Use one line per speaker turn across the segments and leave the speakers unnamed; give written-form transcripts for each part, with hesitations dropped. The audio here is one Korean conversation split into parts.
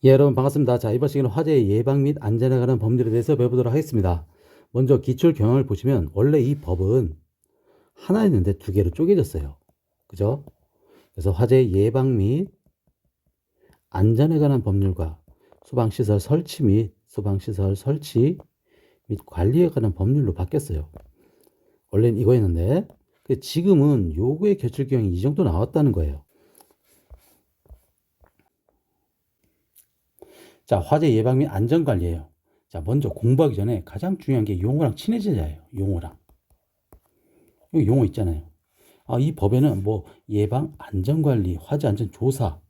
예, 여러분 반갑습니다. 자, 이번 시간은 화재 예방 및 안전에 관한 법률에 대해서 배워보도록 하겠습니다. 먼저 기출 경영을 보시면 원래 이 법은 하나 있는데 두 개로 쪼개졌어요. 그죠? 그래서 화재 예방 및 안전에 관한 법률과 소방시설 설치 및 소방시설 설치 및 관리에 관한 법률로 바뀌었어요. 원래는 이거였는데 지금은 요거의 기출 경영이 이 정도 나왔다는 거예요. 자, 화재 예방 및 안전 관리예요. 자, 먼저 공부하기 전에 가장 중요한 게 용어랑 친해져야해요. 용어랑. 여기 용어 있잖아요. 이 법에는 뭐 예방 안전 관리, 화재 안전 조사,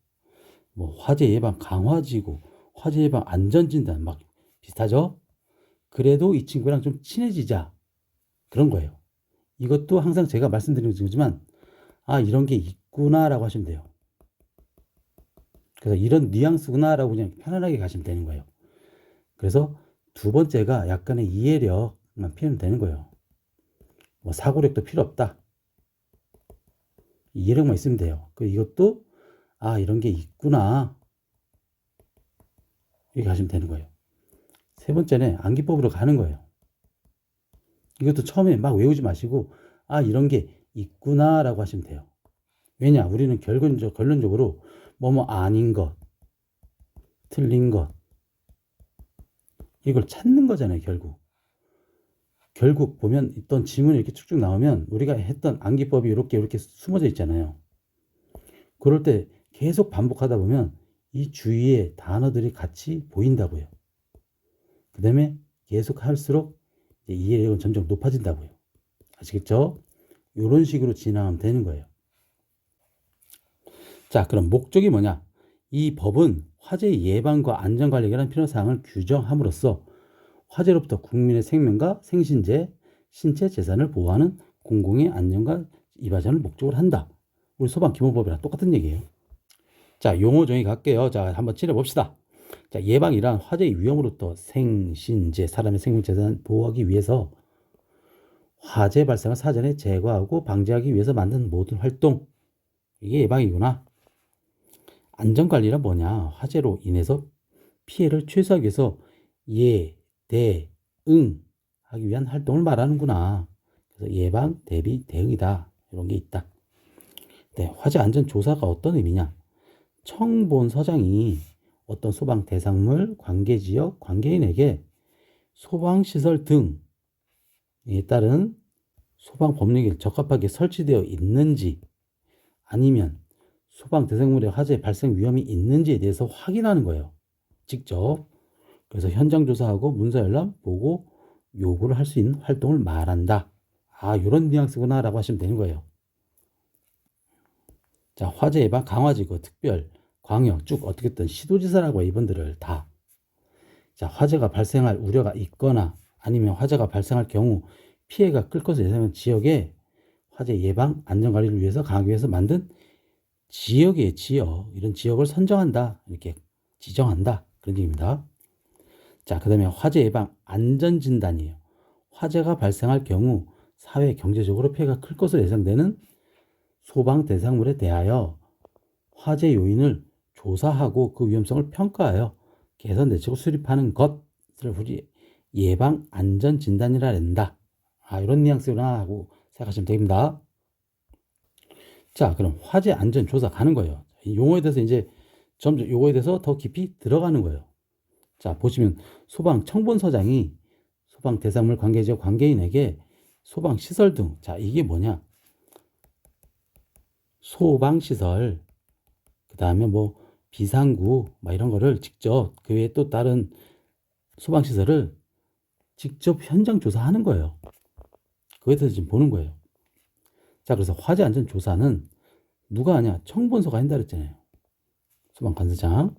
뭐 화재 예방 강화지구, 화재 예방 안전 진단 막 비슷하죠? 그래도 이 친구랑 좀 친해지자. 그런 거예요. 이것도 항상 제가 말씀드리는 거지만 이런 게 있구나라고 하시면 돼요. 그래서 이런 뉘앙스구나라고 그냥 편안하게 가시면 되는 거예요. 그래서 두 번째가 약간의 이해력만 피우면 되는 거예요. 뭐 사고력도 필요 없다. 이해력만 있으면 돼요. 이것도 이런 게 있구나. 이렇게 하시면 되는 거예요. 세 번째는 암기법으로 가는 거예요. 이것도 처음에 막 외우지 마시고 이런 게 있구나라고 하시면 돼요. 왜냐? 우리는 결론적으로 뭐뭐 아닌 것, 틀린 것 이걸 찾는 거잖아요. 결국 보면 있던 지문이 이렇게 쭉쭉 나오면 우리가 했던 암기법이 이렇게 숨어져 있잖아요. 그럴 때 계속 반복하다 보면 이 주위에 단어들이 같이 보인다고요. 그 다음에 계속 할수록 이해력은 점점 높아진다고요. 아시겠죠? 이런 식으로 진행하면 되는 거예요. 자, 그럼 목적이 뭐냐? 이 법은 화재 예방과 안전관리에 관한 필요사항을 규정함으로써 화재로부터 국민의 생명과 생신재, 신체 재산을 보호하는 공공의 안전과 이바전을 목적으로 한다. 우리 소방기본법이랑 똑같은 얘기예요. 자, 용어 정의 갈게요. 자, 한번 칠해봅시다. 자, 예방이란 화재의 위험으로부터 생신재, 사람의 생명 재산 보호하기 위해서 화재 발생을 사전에 제거하고 방지하기 위해서 만든 모든 활동. 이게 예방이구나. 안전관리란 뭐냐? 화재로 인해서 피해를 최소화하기 위해서 대응 하기 위한 활동을 말하는구나. 그래서 예방, 대비, 대응이다. 이런 게 있다. 네, 화재 안전 조사가 어떤 의미냐? 청본서장이 어떤 소방 대상물, 관계지역, 관계인에게 소방시설 등에 따른 소방 법령에 적합하게 설치되어 있는지 아니면 소방 대상물의 화재 발생 위험이 있는지에 대해서 확인하는 거예요. 직접. 그래서 현장 조사하고 문서 열람, 보고 요구를 할 수 있는 활동을 말한다. 이런 뉘앙스구나 라고 하시면 되는 거예요. 자, 화재 예방 강화지구, 특별, 광역 쭉 어떻게든 시도지사라고 이분들을 다. 자, 화재가 발생할 우려가 있거나 아니면 화재가 발생할 경우 피해가 클 것을 예상하는 지역에 화재 예방 안전관리를 위해서 강하기 위해서 만든 지역이에요. 지역. 이런 지역을 선정한다. 이렇게 지정한다. 그런 얘기입니다. 자, 그 다음에 화재 예방 안전진단이에요. 화재가 발생할 경우 사회 경제적으로 피해가 클 것으로 예상되는 소방 대상물에 대하여 화재 요인을 조사하고 그 위험성을 평가하여 개선 대책을 수립하는 것을 우리 예방 안전 진단이라 한다. 이런 뉘앙스구나 하고 생각하시면 됩니다. 자, 그럼 화재 안전 조사 가는 거예요. 이 용어에 대해서 이제 점점 요거에 대해서 더 깊이 들어가는 거예요. 자, 보시면 소방 청본서장이 소방 대상물 관계지역 관계인에게 소방 시설 등, 자, 이게 뭐냐? 소방 시설, 그 다음에 뭐 비상구, 막 이런 거를 직접 그 외에 또 다른 소방 시설을 직접 현장 조사하는 거예요. 그거에 대해서 지금 보는 거예요. 자, 그래서 화재 안전 조사는 누가 하냐? 청본서가 한다 그랬잖아요. 소방관서장.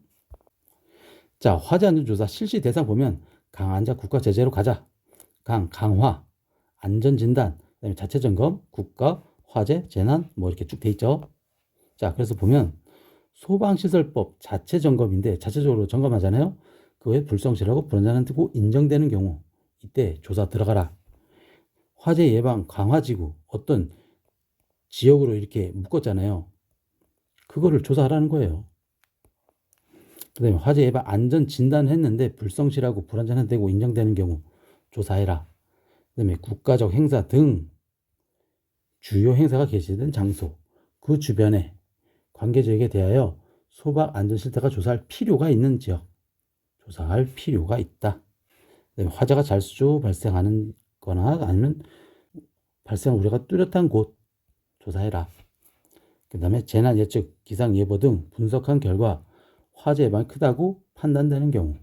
자, 화재 안전 조사 실시 대상 보면 강환자 국가 제재로 가자. 강화, 안전 진단, 그다음에 자체 점검, 국가, 화재, 재난 뭐 이렇게 쭉 돼 있죠. 자, 그래서 보면 소방시설법 자체 점검인데 자체적으로 점검하잖아요. 그 외에 불성실하고 불안전하고 인정되는 경우 이때 조사 들어가라. 화재 예방 강화지구 어떤 지역으로 이렇게 묶었잖아요. 그거를 조사하라는 거예요. 그 다음에 화재 예방 안전 진단했는데 불성실하고 불안전하다고 인정되는 경우 조사해라. 그 다음에 국가적 행사 등 주요 행사가 개최된 장소, 그 주변에 관계지역에 대하여 소방 안전 실태가 조사할 필요가 있는 지역, 조사할 필요가 있다. 그다음에 화재가 자주 발생하는 거나 아니면 발생 우려가 뚜렷한 곳 조사해라. 그 다음에 재난 예측, 기상 예보 등 분석한 결과 화재 예방이 크다고 판단되는 경우,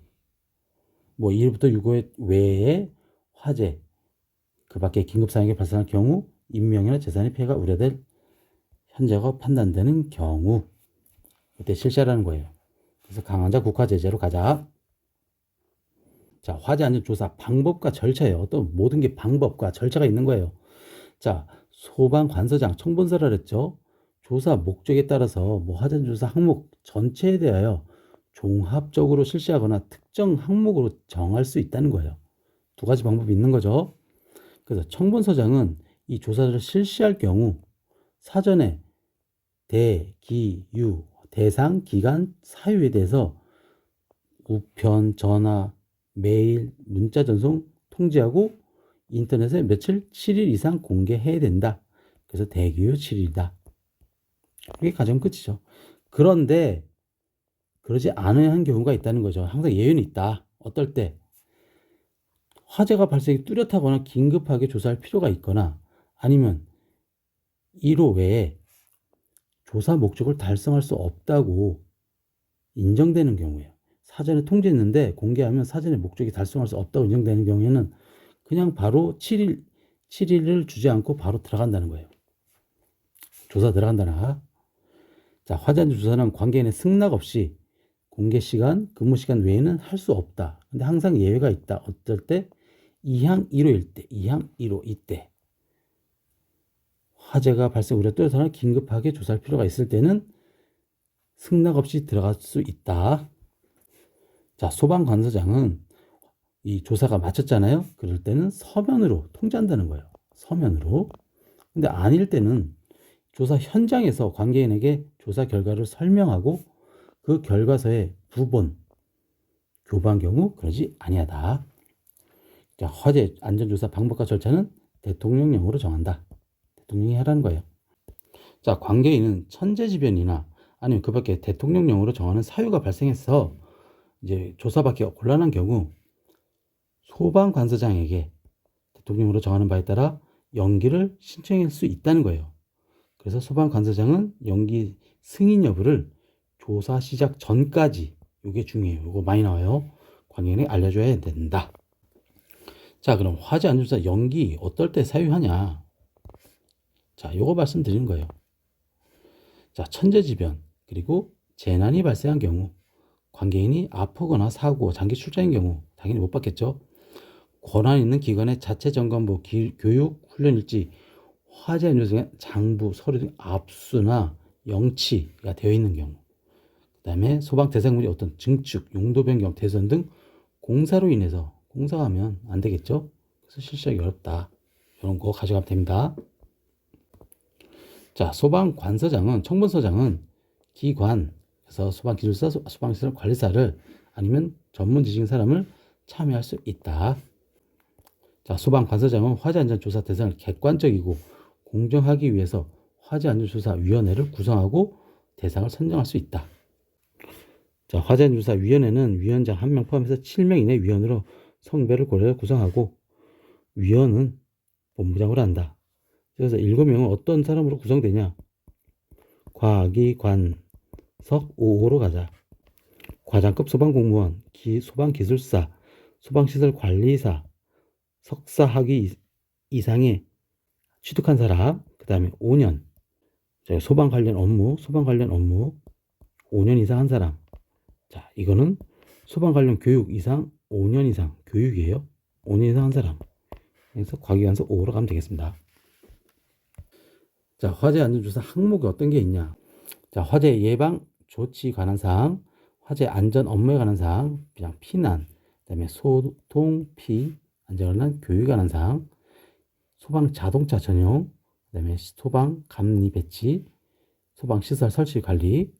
뭐 1부터 6호 외에 화재 그 밖에 긴급 상황이 발생할 경우 인명이나 재산의 피해가 우려될 현재가 판단되는 경우, 이때 실시하라는 거예요. 그래서 강화자 국화 제재로 가자. 자, 화재 안전 조사 방법과 절차예요. 어떤 모든 게 방법과 절차가 있는 거예요. 자, 소방 관서장 청본서를 했죠. 조사 목적에 따라서 뭐 화재 조사 항목 전체에 대하여 종합적으로 실시하거나 특정 항목으로 정할 수 있다는 거예요. 두 가지 방법이 있는 거죠. 그래서 청본서장은 이 조사를 실시할 경우 사전에 대, 기, 유, 대상, 기간, 사유에 대해서 우편, 전화, 메일, 문자 전송 통지하고 인터넷에 며칠 7일 이상 공개해야 된다. 그래서 대기후 7일이다. 그게 가정 끝이죠. 그런데 그러지 않아야 하는 경우가 있다는 거죠. 항상 예외는 있다. 어떨 때 화재가 발생이 뚜렷하거나 긴급하게 조사할 필요가 있거나 아니면 1호 외에 조사 목적을 달성할 수 없다고 인정되는 경우예요. 사전에 통지했는데 공개하면 사전에 목적이 달성할 수 없다고 인정되는 경우에는 그냥 바로 7일을 주지 않고 바로 들어간다는 거예요. 조사 들어간다나. 자, 화재 안전 조사는 관계인의 승낙 없이 공개 시간, 근무 시간 외에는 할 수 없다. 근데 항상 예외가 있다. 어떨 때? 2항 1호일 때, 2항 1호 이때. 화재가 발생 우려 또는 긴급하게 조사할 필요가 있을 때는 승낙 없이 들어갈 수 있다. 자, 소방관서장은 이 조사가 마쳤잖아요. 그럴 때는 서면으로 통지한다는 거예요. 서면으로. 근데 아닐 때는 조사 현장에서 관계인에게 조사 결과를 설명하고 그 결과서에 부본 교부한 경우 그러지 아니하다. 자, 화재 안전조사 방법과 절차는 대통령령으로 정한다. 대통령이 하라는 거예요. 자, 관계인은 천재지변이나 아니면 그 밖에 대통령령으로 정하는 사유가 발생해서 이제 조사받기 곤란한 경우 소방관서장에게 대통령으로 정하는 바에 따라 연기를 신청할 수 있다는 거예요. 그래서 소방관서장은 연기 승인 여부를 조사 시작 전까지, 이게 중요해요. 이거 많이 나와요. 관계인에게 알려줘야 된다. 자, 그럼 화재 안전조사 연기 어떨 때 사유하냐? 자, 요거 말씀드리는 거예요. 자, 천재지변 그리고 재난이 발생한 경우, 관계인이 아프거나 사고, 장기 출장인 경우 당연히 못 받겠죠. 권한 있는 기관의 자체 점검부, 교육, 훈련 일지, 화재 안전조사 장부, 서류 등 압수나 영치가 되어 있는 경우, 그 다음에 소방 대상물이 어떤 증축, 용도 변경, 대선 등 공사로 인해서, 공사하면 안 되겠죠. 그래서 실시하기 어렵다. 이런 거 가져가면 됩니다. 자, 소방관서장은, 청본서장은 기관, 그래서 소방기술사, 소방시설 관리사를 아니면 전문 지식인 사람을 참여할 수 있다. 자, 소방관서장은 화재안전조사 대상을 객관적이고 공정하기 위해서 화재안전조사위원회를 구성하고 대상을 선정할 수 있다. 자, 화재안전조사위원회는 위원장 1명 포함해서 7명 이내 위원으로 성별을 고려해 구성하고 위원은 본부장으로 한다. 그래서 7명은 어떤 사람으로 구성되냐? 과기관석 5호로 가자. 과장급 소방공무원, 소방기술사, 소방시설관리사, 석사학위 이상의 취득한 사람, 그 다음에 5년 소방 관련 업무 5년 이상 한 사람. 자, 이거는 소방 관련 교육 이상 5년 이상 교육이에요. 5년 이상 한 사람. 그래서 과기관석 5호로 가면 되겠습니다. 자, 화재 안전조사 항목이 어떤 게 있냐? 자, 화재 예방 조치 관한 사항, 화재 안전 업무에 관한 사항, 그냥 피난, 그다음에 소통 피 안전한 교육에 관한 사항, 소방 자동차 전용, 그다음에 소방 감리 배치, 소방 시설 설치 관리,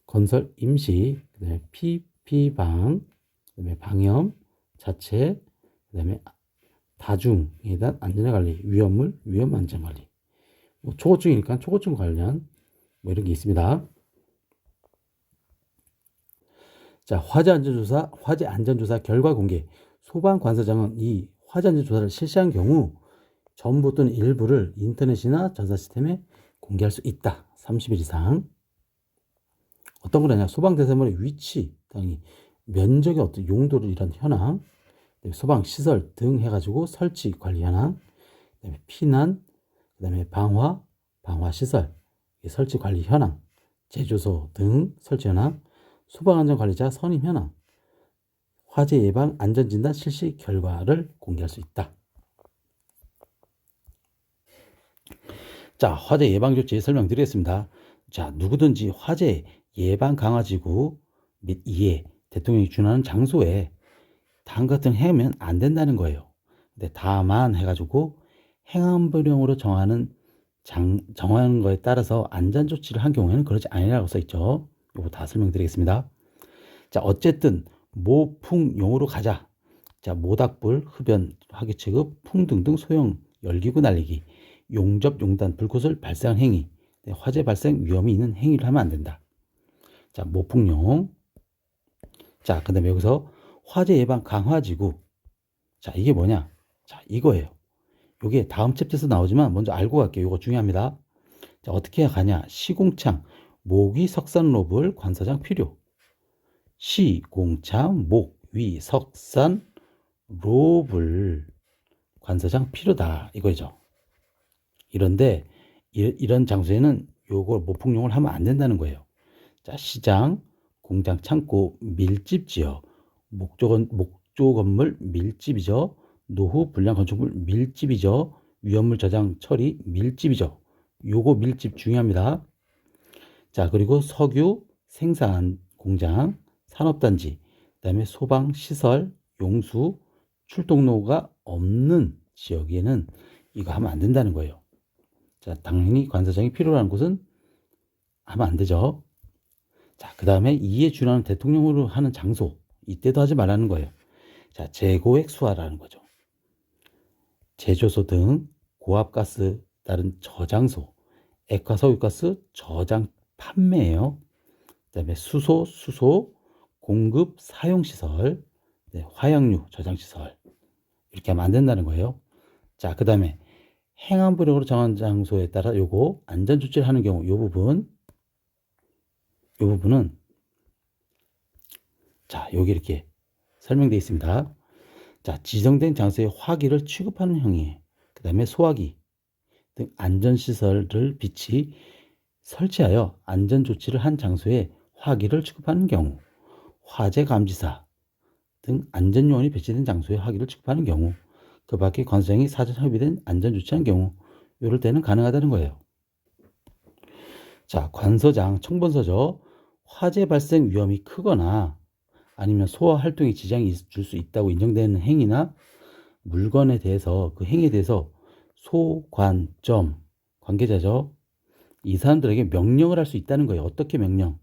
건설 임시, 그다음에 피방, 그다음에 방염, 자체, 그다음에 다중에 대한 안전관리, 위험물, 위험 안전관리. 뭐 초고증이니까 초고증 관련 뭐 이런 게 있습니다. 자, 화재 안전조사 결과 공개. 소방관서장은 이 화재 안전조사를 실시한 경우 전부 또는 일부를 인터넷이나 전산시스템에 공개할 수 있다. 30일 이상. 어떤 거냐면 소방대사물의 위치, 당연히 면적의 어떤 용도를 이런 현황, 소방시설 등 해가지고 설치 관리 현황, 그다음에 피난, 그다음에 방화시설 설치 관리 현황, 제조소 등 설치 현황, 소방안전관리자 선임 현황, 화재 예방 안전진단 실시 결과를 공개할 수 있다. 자, 화재 예방 조치 설명드리겠습니다. 자, 누구든지 화재 예방 강화지구 및 이에 대통령이 준하는 장소에 다음 같은 행하면 안 된다는 거예요. 근데 다만 해가지고 행안부령으로 정하는 거에 따라서 안전 조치를 한 경우에는 그렇지 아니라고 써 있죠. 이거 다 설명드리겠습니다. 자, 어쨌든 모풍용으로 가자. 자, 모닥불, 흡연, 화기 취급, 풍등 등 소형 열기구 날리기, 용접, 용단, 불꽃을 발사한 행위, 화재 발생 위험이 있는 행위를 하면 안 된다. 자, 모풍용. 자, 그 다음에 여기서 화재 예방 강화지구. 자, 이게 뭐냐? 자, 이거예요. 이게 다음 챕터에서 나오지만 먼저 알고 갈게요. 이거 중요합니다. 자, 어떻게 해야 가냐? 시공창, 모기 석산 로블 관서장 필요. 시공창, 목위 석산 로블 관서장 필요다. 이거죠. 이런데 이런 장소에는 요걸 모풍용을 하면 안 된다는 거예요. 자, 시장, 공장, 창고, 밀집 지역, 목조 건물 밀집이죠. 노후 불량 건축물 밀집이죠. 위험물 저장 처리 밀집이죠. 요거 밀집 중요합니다. 자, 그리고 석유 생산 공장, 산업단지, 그다음에 소방 시설, 용수, 출동로가 없는 지역에는 이거 하면 안 된다는 거예요. 자, 당연히 관서장이 필요로 하는 곳은 하면 안 되죠. 자, 그 다음에 이에 준하는 대통령으로 하는 장소, 이때도 하지 말라는 거예요. 자, 재고액 수화라는 거죠. 제조소 등 고압가스 다른 저장소, 액화석유가스 저장 판매예요. 그 다음에 수소, 공급 사용시설, 네, 화약류 저장시설 이렇게 하면 안 된다는 거예요. 자, 그 다음에 행안부령으로 정한 장소에 따라 요거 안전조치를 하는 경우 요 부분은 자, 여기 이렇게 설명되어 있습니다. 자, 지정된 장소에 화기를 취급하는 행위, 그 다음에 소화기 등 안전시설을 비치 설치하여 안전조치를 한 장소에 화기를 취급하는 경우, 화재감지사 등 안전요원이 배치된 장소에 화기를 취급하는 경우, 그 밖에 관서장이 사전 협의된 안전조치한 경우, 이럴 때는 가능하다는 거예요. 자, 관서장 청번서죠. 화재 발생 위험이 크거나 아니면 소화 활동에 지장이 줄 수 있다고 인정되는 행위나 물건에 대해서 그 행위에 대해서 소관점 관계자죠. 이 사람들에게 명령을 할 수 있다는 거예요. 어떻게 명령?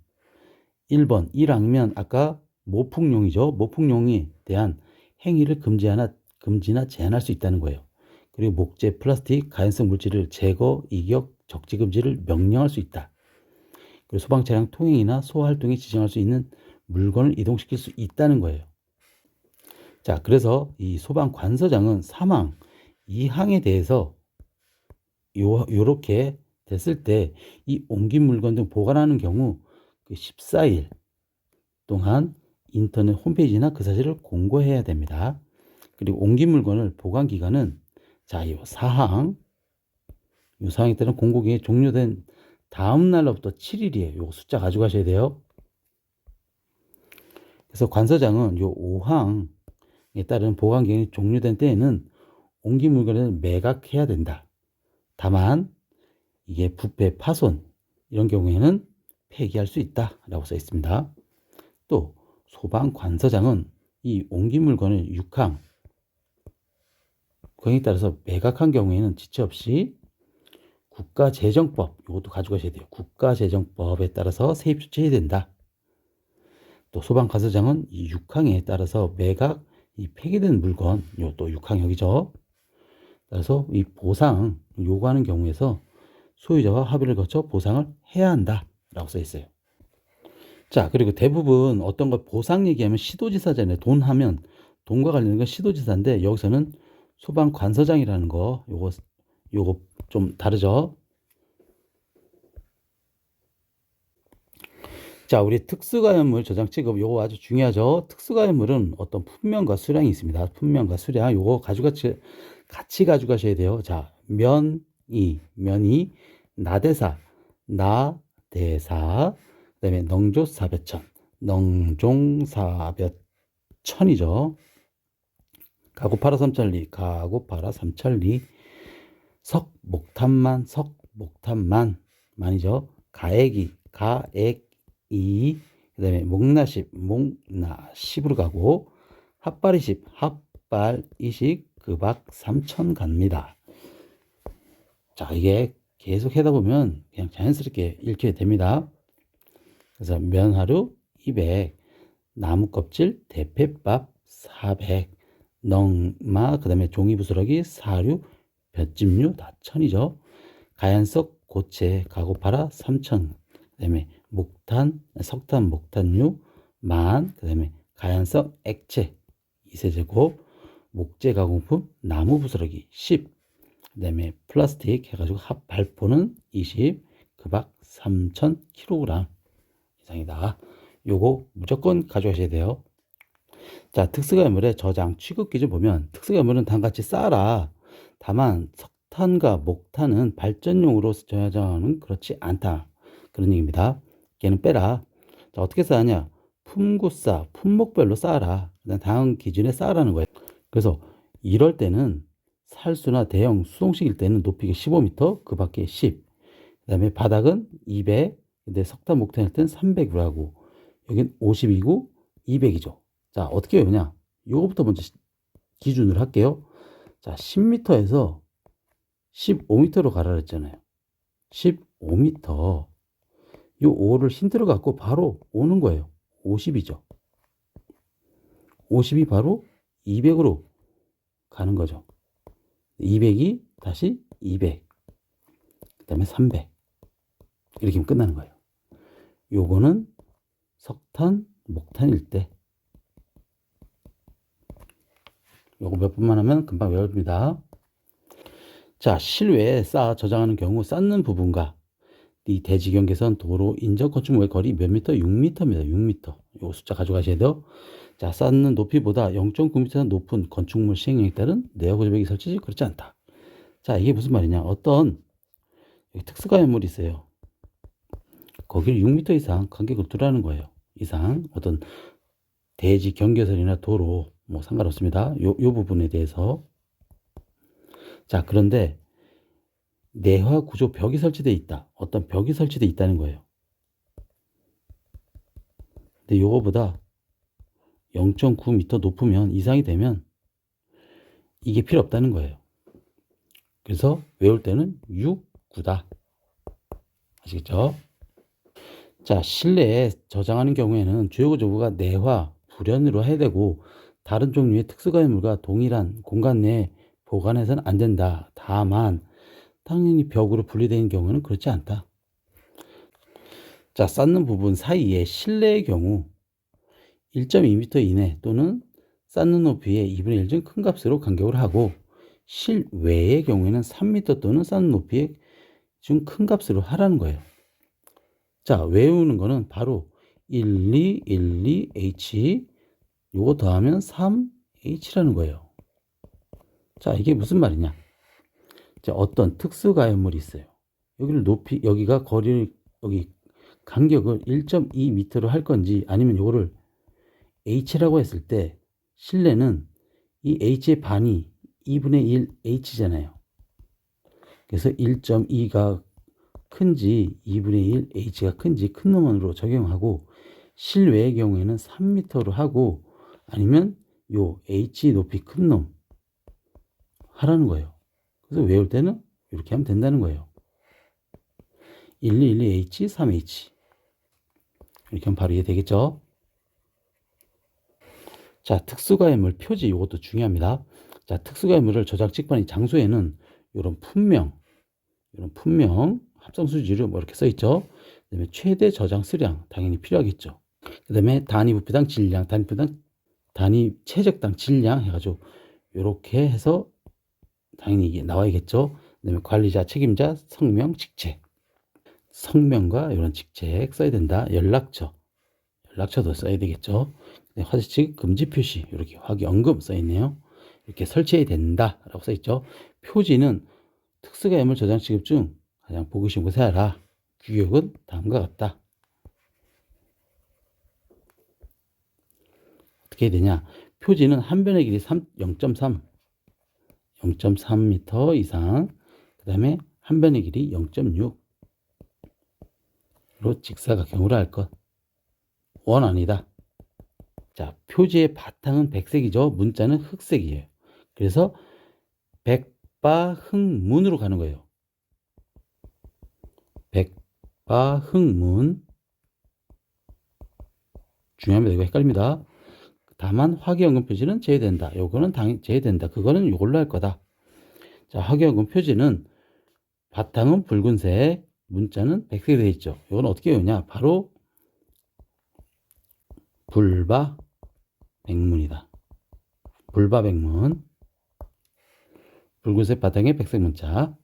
1번 1항이면 아까 모풍용이죠. 모풍용에 대한 행위를 금지나 제한할 수 있다는 거예요. 그리고 목재, 플라스틱, 가연성 물질을 제거, 이격, 적지 금지를 명령할 수 있다. 그리고 소방 차량 통행이나 소화 활동에 지정할 수 있는 물건을 이동시킬 수 있다는 거예요. 자, 그래서 이 소방 관서장은 3항, 2항에 대해서 요렇게 됐을 때 이 옮긴 물건 등 보관하는 경우 그 14일 동안 인터넷 홈페이지나 그 사실을 공고해야 됩니다. 그리고 옮긴 물건을 보관 기간은 자, 요 4항, 요 사항에 따른 공고기간이 종료된 다음 날로부터 7일이에요. 요 숫자 가져가셔야 돼요. 그래서 관서장은 요 5항에 따른 보관 기간이 종료된 때에는 옮긴 물건을 매각해야 된다. 다만 이게 부패, 파손 이런 경우에는 폐기할 수 있다라고 써 있습니다. 또 소방관서장은 이 옮긴 물건을 6항 거기에 따라서 매각한 경우에는 지체 없이 국가재정법 이것도 가져가셔야 돼요. 국가재정법에 따라서 세입 조치해야 된다. 또 소방관서장은 이 6항에 따라서 매각 이 폐기된 물건, 요 또 6항역이죠. 따라서 이 보상 요구하는 경우에서 소유자와 합의를 거쳐 보상을 해야 한다라고 써 있어요. 자, 그리고 대부분 어떤 걸 보상 얘기하면 시도지사잖아요. 돈 하면 돈과 관련된 건 시도지사인데 여기서는 소방관서장이라는 거 요거 좀 다르죠. 자, 우리 특수가연물 저장 취급 요거 아주 중요하죠. 특수가연물은 어떤 품명과 수량이 있습니다. 품명과 수량 요거 같이 가져가셔야 돼요. 자, 면이 나대사 그다음에 농조사벼천이죠. 가고파라 삼천리 석목탄만이죠. 가액이 그다음에 목나십으로 가고 핫발이식 급악 3천 갑니다. 자, 이게 계속 하다 보면 그냥 자연스럽게 읽게 됩니다. 그래서 면하루 200, 나무껍질 대패밥 400, 넝마 그다음에 종이부스러기 사류 볏짚류 다 1000이죠. 가연석 고체 가고파라 3000, 그다음에 석탄 목탄류 그다음에 가연석 액체 2세제곱, 목재 가공품 나무 부스러기 10, 그다음에 플라스틱 해가지고 발포는 20, 급악 3000kg 이상이다. 요거 무조건 가져가셔야 돼요. 자, 특수가연물의 저장 취급 기준 보면 특수가연물은 단같이 쌓아라. 다만 석탄과 목탄은 발전용으로 저장하는 그렇지 않다. 그런 얘기입니다. 걔는 빼라. 자, 어떻게 쌓느냐? 품목별로 쌓아라. 다음 기준에 쌓으라는 거예요. 그래서 이럴 때는 살수나 대형 수동식일 때는 높이가 15m, 그 밖에 10. 그 다음에 바닥은 200, 근데 석탄 목탄일 때는 300으로 하고, 여긴 50이고 200이죠. 자, 어떻게 외우냐? 요거부터 먼저 기준으로 할게요. 자, 10m에서 15m로 가라 그랬잖아요. 15m. 요 5를 힌트로 갖고 바로 오는 거예요. 50이죠. 50이 바로 200으로 가는 거죠. 200이 다시 200. 그 다음에 300. 이렇게 하면 끝나는 거예요. 요거는 석탄, 목탄일 때. 요거 몇 번만 하면 금방 외웁니다. 자, 실외에 쌓아 저장하는 경우 쌓는 부분과 이 대지경계선 도로 인접 건축물의 거리 몇 미터? 6m입니다. 6m. 요 숫자 가져가셔야 돼요. 자, 쌓는 높이보다 0.9m 높은 건축물 시행령에 따른 내화 구조벽이 설치지 그렇지 않다. 자, 이게 무슨 말이냐? 어떤 특수가연물이 있어요. 거기를 6m 이상 간격을 두라는 거예요. 이상 어떤 대지 경계선이나 도로 뭐 상관없습니다. 요 부분에 대해서. 자, 그런데 내화 구조 벽이 설치되어 있다. 어떤 벽이 설치되어 있다는 거예요. 근데 요거보다 0.9m 높으면 이상이 되면 이게 필요 없다는 거예요. 그래서 외울 때는 6, 9다. 아시겠죠? 자, 실내에 저장하는 경우에는 주요 구조부가 내화, 불연으로 해야 되고 다른 종류의 특수가연물과 동일한 공간 내에 보관해서는 안 된다. 다만 당연히 벽으로 분리되는 경우는 그렇지 않다. 자, 쌓는 부분 사이에 실내의 경우 1.2m 이내 또는 쌓는 높이의 2분의 1 중 큰 값으로 간격을 하고 실외의 경우에는 3m 또는 쌓는 높이의 중 큰 값으로 하라는 거예요. 자, 외우는 거는 바로 1212H 요거 더하면 3H라는 거예요. 자, 이게 무슨 말이냐? 자, 어떤 특수가연물이 있어요. 여기가 여기 간격을 1.2m로 할 건지 아니면 요거를 H라고 했을 때 실내는 이 H의 반이 2분의 1 H잖아요. 그래서 1.2가 큰지 2분의 1 H가 큰지 큰 놈으로 적용하고 실외의 경우에는 3m로 하고 아니면 요 H 높이 큰 놈 하라는 거예요. 그래서 외울 때는 이렇게 하면 된다는 거예요. 1212H, 3H 이렇게 하면 바로 이해되겠죠? 자, 특수가해물 표지 이것도 중요합니다. 자, 특수가해물을 저장 직관이 장소에는 이런 품명, 합성수지료 뭐 이렇게 써 있죠. 그다음에 최대 저장 수량 당연히 필요하겠죠. 그다음에 단위 부피당 질량, 단위 최적당 질량 해가지고 이렇게 해서 당연히 이게 나와야겠죠. 그다음에 관리자, 책임자, 성명, 직책. 성명과 이런 직책 써야 된다. 연락처도 써야 되겠죠. 화재 측 금지 표시 이렇게 화기 언금 써 있네요. 이렇게 설치해야 된다라고 써 있죠. 표지는 특수가해물 저장 취급 중 가장 보기 쉬운 곳에 하라. 규격은 다음과 같다. 어떻게 해야 되냐? 표지는 한 변의 길이 0.3m 이상, 그 다음에 한 변의 길이 0.6로 직사각형으로 할 것. 원 아니다. 자, 표지의 바탕은 백색이죠. 문자는 흑색이에요. 그래서 백바흑문으로 가는 거예요. 백바흑문. 중요합니다. 이거 헷갈립니다. 다만 화기연금 표지는 제외된다. 요거는 당연히 제외된다. 그거는 요걸로 할 거다. 자, 화기연금 표지는 바탕은 붉은색, 문자는 백색이 되어 있죠. 이건 어떻게 외우냐? 바로 불바백문이다. 불바백문. 붉은색 바탕에 백색 문자.